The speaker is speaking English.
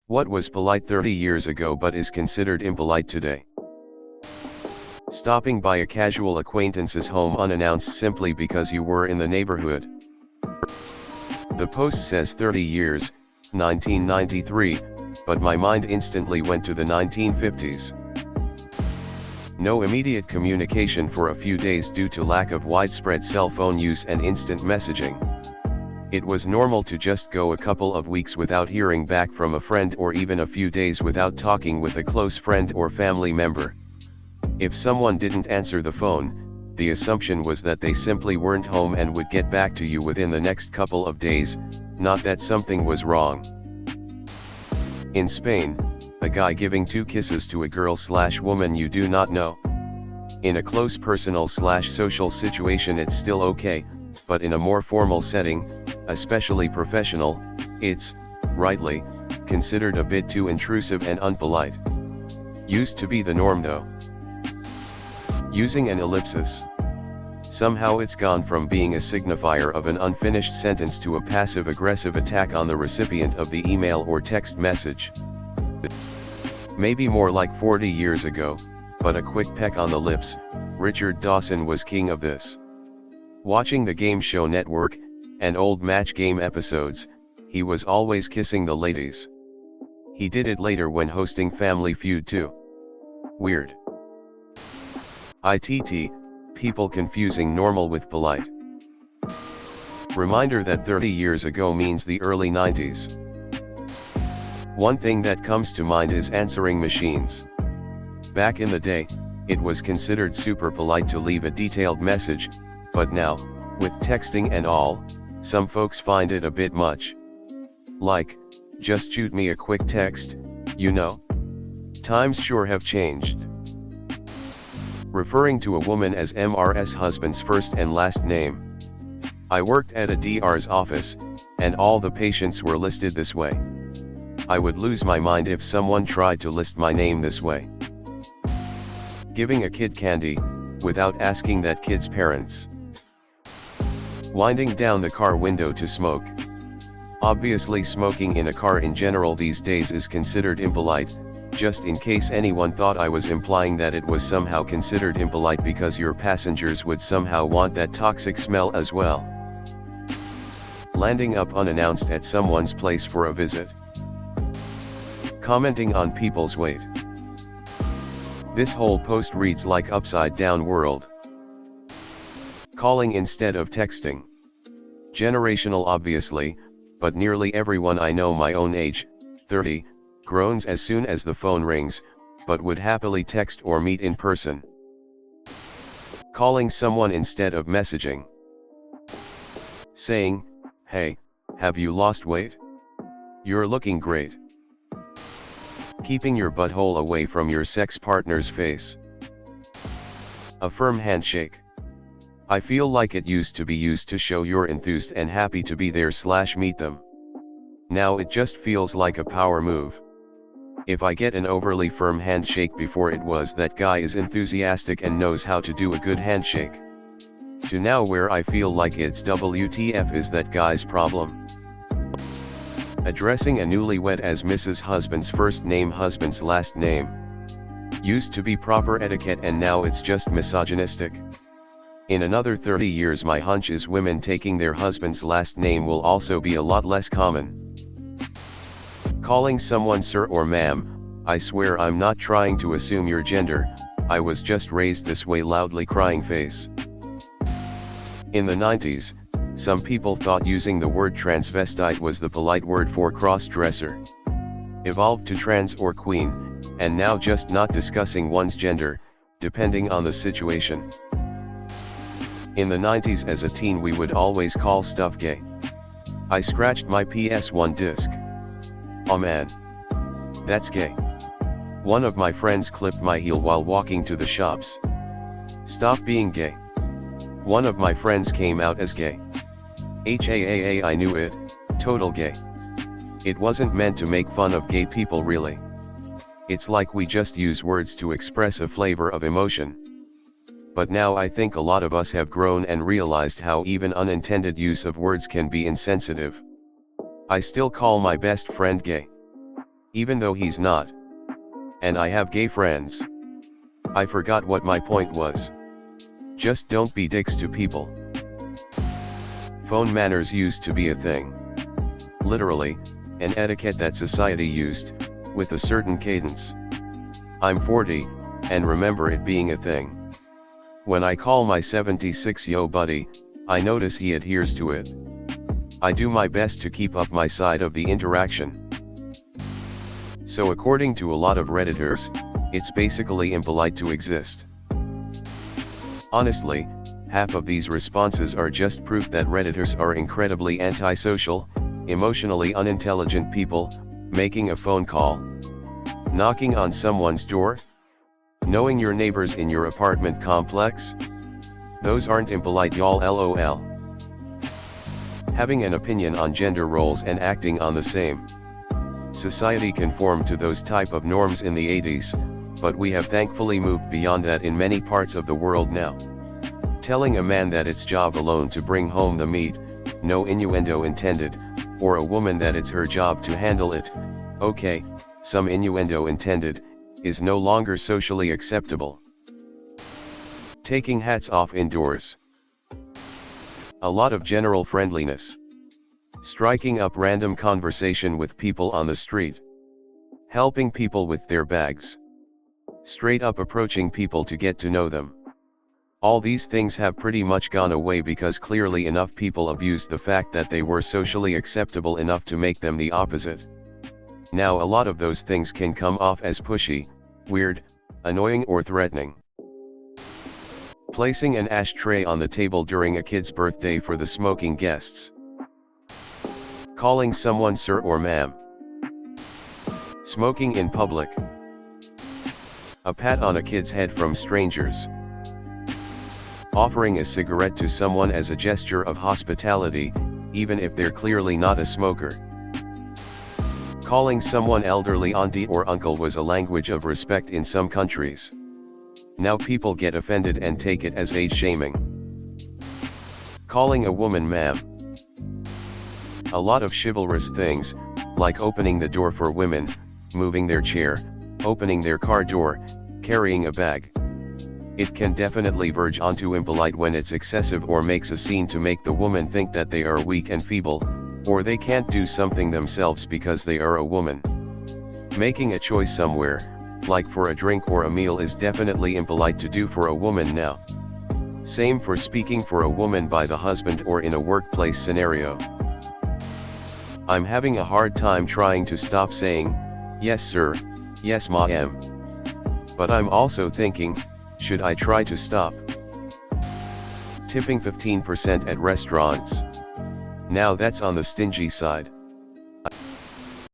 What was polite 30 years ago but is considered impolite today? Stopping by a casual acquaintance's home unannounced simply because you were in the neighborhood. The post says 30 years, 1993, but my mind instantly went to the 1950s. No immediate communication for a few days due to lack of widespread cell phone use and instant messaging. It was normal to just go a couple of weeks without hearing back from a friend or even a few days without talking with a close friend or family member. If someone didn't answer the phone, the assumption was that they simply weren't home and would get back to you within the next couple of days, not that something was wrong. In Spain, a guy giving 2 kisses to a girl/woman you do not know. In a close personal/social situation it's still okay, but in a more formal setting, especially professional, it's, rightly, considered a bit too intrusive and unpolite. Used to be the norm though. Using an ellipsis. Somehow it's gone from being a signifier of an unfinished sentence to a passive-aggressive attack on the recipient of the email or text message. Maybe more like 40 years ago, but a quick peck on the lips, Richard Dawson was king of this. Watching the Game Show Network, and old Match Game episodes, he was always kissing the ladies. He did it later when hosting Family Feud too. Weird. ITT, people confusing normal with polite. Reminder that 30 years ago means the early 90s. One thing that comes to mind is answering machines. Back in the day, it was considered super polite to leave a detailed message, but now, with texting and all, some folks find it a bit much. Like, just shoot me a quick text, you know? Times sure have changed. Referring to a woman as MR's husband's first and last name. I worked at a DR's office, and all the patients were listed this way. I would lose my mind if someone tried to list my name this way. Giving a kid candy, without asking that kid's parents. Winding down the car window to smoke. Obviously smoking in a car in general these days is considered impolite, just in case anyone thought I was implying that it was somehow considered impolite because your passengers would somehow want that toxic smell as well. Landing up unannounced at someone's place for a visit. Commenting on people's weight. This whole post reads like upside down world. Calling instead of texting. Generational obviously, but nearly everyone I know my own age, 30, groans as soon as the phone rings, but would happily text or meet in person. Calling someone instead of messaging. Saying, hey, have you lost weight? You're looking great. Keeping your butthole away from your sex partner's face. A firm handshake. I feel like it used to be used to show you're enthused and happy to be there/meet them. Now it just feels like a power move. If I get an overly firm handshake before it was that guy is enthusiastic and knows how to do a good handshake. To now where I feel like it's WTF is that guy's problem. Addressing a newlywed as Mrs. Husband's first name husband's last name. Used to be proper etiquette and now it's just misogynistic. In another 30 years my hunch is women taking their husband's last name will also be a lot less common. Calling someone sir or ma'am, I swear I'm not trying to assume your gender, I was just raised this way loudly crying face. In the 90s, some people thought using the word transvestite was the polite word for cross-dresser. Evolved to trans or queen, and now just not discussing one's gender, depending on the situation. In the 90s as a teen we would always call stuff gay. I scratched my PS1 disc. Aw man. That's gay. One of my friends clipped my heel while walking to the shops. Stop being gay. One of my friends came out as gay. HAAA I knew it, total gay. It wasn't meant to make fun of gay people really. It's like we just use words to express a flavor of emotion. But now I think a lot of us have grown and realized how even unintended use of words can be insensitive. I still call my best friend gay. even though he's not. And I have gay friends. I forgot what my point was. Just don't be dicks to people. Phone manners used to be a thing. Literally, an etiquette that society used, with a certain cadence. I'm 40, and remember it being a thing. When I call my 76 yo buddy, I notice he adheres to it. I do my best to keep up my side of the interaction. So according to a lot of Redditors, it's basically impolite to exist. Honestly, half of these responses are just proof that Redditors are incredibly antisocial, emotionally unintelligent people, making a phone call, knocking on someone's door, knowing your neighbors in your apartment complex. Those aren't impolite, y'all, lol. Having an opinion on gender roles and acting on the same. Society conformed to those type of norms in the 80s, but we have thankfully moved beyond that in many parts of the world now. Telling a man that it's job alone to bring home the meat, no innuendo intended, or a woman that it's her job to handle it, okay, some innuendo intended, is no longer socially acceptable. Taking hats off indoors. A lot of general friendliness. Striking up random conversation with people on the street. Helping people with their bags. Straight up approaching people to get to know them. All these things have pretty much gone away because clearly enough people abused the fact that they were socially acceptable enough to make them the opposite. Now a lot of those things can come off as pushy, weird, annoying or threatening. Placing an ashtray on the table during a kid's birthday for the smoking guests. Calling someone sir or ma'am. Smoking in public. A pat on a kid's head from strangers. Offering a cigarette to someone as a gesture of hospitality, even if they're clearly not a smoker. Calling someone elderly auntie or uncle was a language of respect in some countries. Now people get offended and take it as age shaming. Calling a woman ma'am. A lot of chivalrous things, like opening the door for women, moving their chair, opening their car door, carrying a bag. It can definitely verge onto impolite when it's excessive or makes a scene to make the woman think that they are weak and feeble, or they can't do something themselves because they are a woman. Making a choice somewhere, like for a drink or a meal, is definitely impolite to do for a woman now. Same for speaking for a woman by the husband or in a workplace scenario. I'm having a hard time trying to stop saying, yes sir, yes ma'am. But I'm also thinking, should I try to stop? Tipping 15% at restaurants. Now that's on the stingy side.